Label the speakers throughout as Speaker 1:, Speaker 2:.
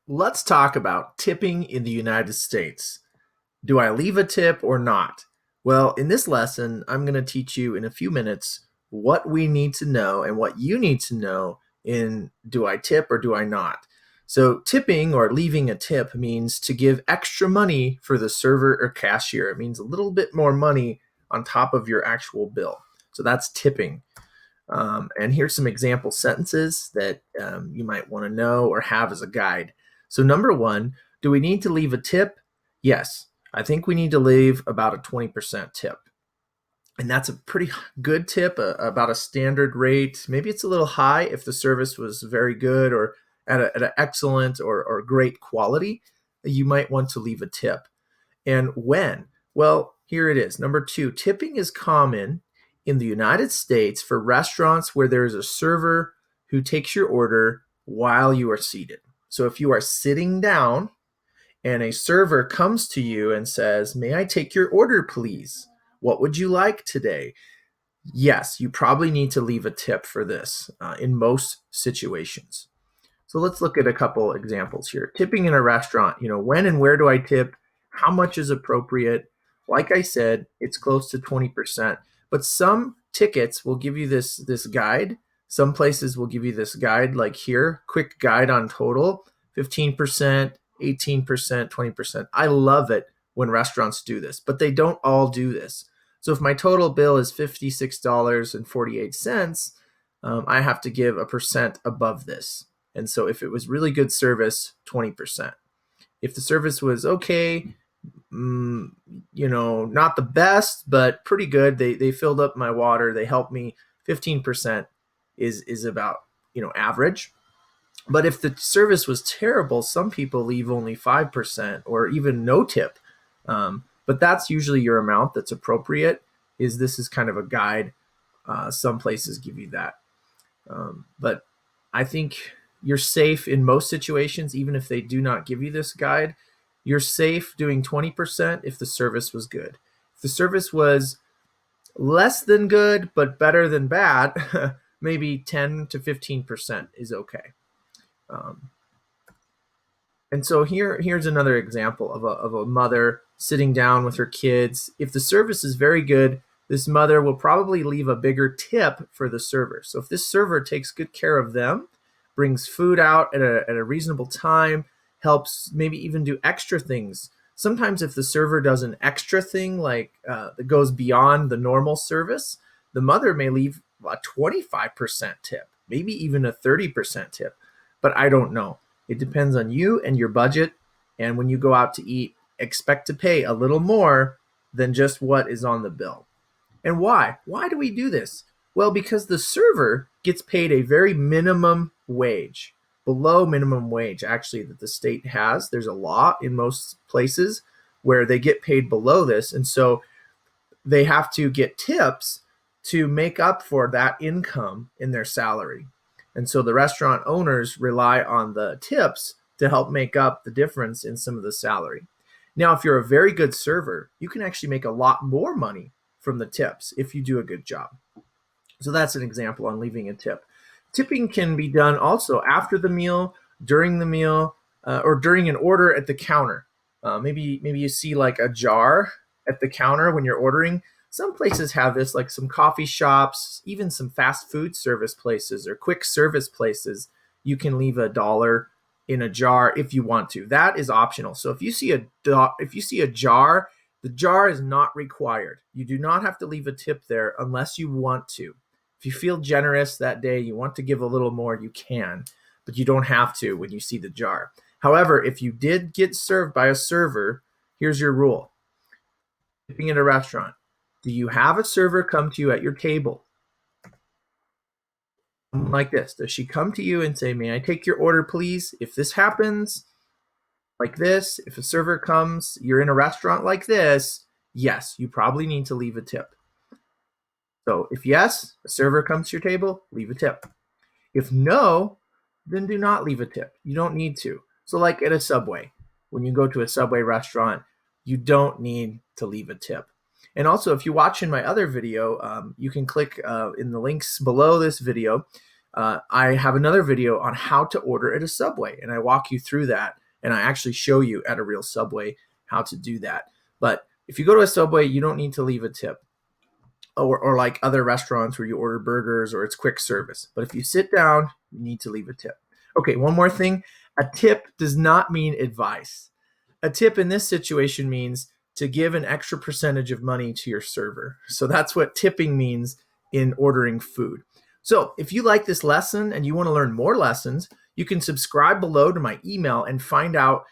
Speaker 1: Let's talk about tipping in the United States. Do I leave a tip or not? Well, in this lesson, I'm going to teach you in a few minutes what we need to know and what you need to know in do I tip or do I not. So, tipping or leaving a tip means to give extra money for the server or cashier. It means a little bit more money on top of your actual bill. So, that's tipping. And here's some example sentences that you might want to know or have as a guide. So, number one, do we need to leave a tip? Yes, I think we need to leave about a 20% tip. And that's a pretty good tip, about a standard rate. Maybe it's a little high if the service was very good or at an excellent or great quality. You might want to leave a tip. And when? Well, here it is. Number two, tipping is common in the United States for restaurants where there is a server who takes your order while you are seated. So if you are sitting down and a server comes to you and says, "May I take your order, please? What would you like today?" Yes, you probably need to leave a tip for this in most situations. So let's look at a couple examples here. Tipping in a restaurant, when and where do I tip? How much is appropriate? Like I said, it's close to 20%. But some tickets will give you this guide. Some places will give you this guide like here, quick guide on total, 15%, 18%, 20%. I love it when restaurants do this, but they don't all do this. So if my total bill is $56.48, I have to give a percent above this. And so if it was really good service, 20%. If the service was okay, not the best, but pretty good, they filled up my water, they helped me, 15% is about, average. But if the service was terrible, some people leave only 5% or even no tip. But that's usually your amount that's appropriate. This is kind of a guide. Some places give you that. But I think you're safe in most situations, even if they do not give you this guide. You're safe doing 20% if the service was good. If the service was less than good, but better than bad, maybe 10 to 15% is okay. And so here's another example of a mother sitting down with her kids. If the service is very good, this mother will probably leave a bigger tip for the server. So if this server takes good care of them, brings food out at a reasonable time, helps maybe even do extra things. Sometimes if the server does an extra thing like that goes beyond the normal service, the mother may leave a 25% tip, maybe even a 30% tip. But I don't know. It depends on you and your budget. And when you go out to eat, expect to pay a little more than just what is on the bill. And why? Why do we do this? Well, because the server gets paid a very minimum wage, below minimum wage, actually, that the state has. There's a law in most places where they get paid below this. And so they have to get tips to make up for that income in their salary. And so the restaurant owners rely on the tips to help make up the difference in some of the salary. Now, if you're a very good server, you can actually make a lot more money from the tips if you do a good job. So that's an example on leaving a tip. Tipping can be done also after the meal, during the meal, or during an order at the counter. Maybe you see like a jar at the counter when you're ordering. Some places have this, like some coffee shops, even some fast food service places or quick service places. You can leave $1 in a jar if you want to. That is optional. So if you see a jar, the jar is not required. You do not have to leave a tip there unless you want to. If you feel generous that day, you want to give a little more, you can, but you don't have to when you see the jar. However, if you did get served by a server, here's your rule. Tipping at a restaurant. Do you have a server come to you at your table? Like this. Does she come to you and say, "May I take your order, please?" If this happens, like this, if a server comes, you're in a restaurant like this, yes, you probably need to leave a tip. So if yes, a server comes to your table, leave a tip. If no, then do not leave a tip. You don't need to. So like at a Subway, when you go to a Subway restaurant, you don't need to leave a tip. And also, if you watch in my other video, you can click in the links below this video. I have another video on how to order at a Subway, and I walk you through that, and I actually show you at a real Subway how to do that. But if you go to a Subway, you don't need to leave a tip, or like other restaurants where you order burgers or it's quick service. But if you sit down, you need to leave a tip. Okay, one more thing. A tip does not mean advice. A tip in this situation means to give an extra percentage of money to your server. So that's what tipping means in ordering food. So if you like this lesson and you want to learn more lessons, you can subscribe below to my email and find out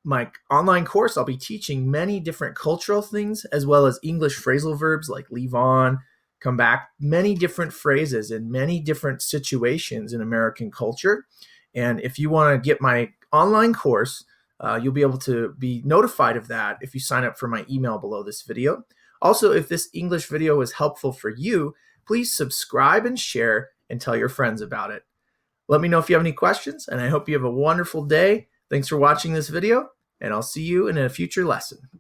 Speaker 1: my online course. I'll be teaching many different cultural things as well as English phrasal verbs like leave on, come back, many different phrases in many different situations in American culture. And if you want to get my online course, you'll be able to be notified of that if you sign up for my email below this video. Also, if this English video was helpful for you, please subscribe and share and tell your friends about it. Let me know if you have any questions, and I hope you have a wonderful day. Thanks for watching this video, and I'll see you in a future lesson.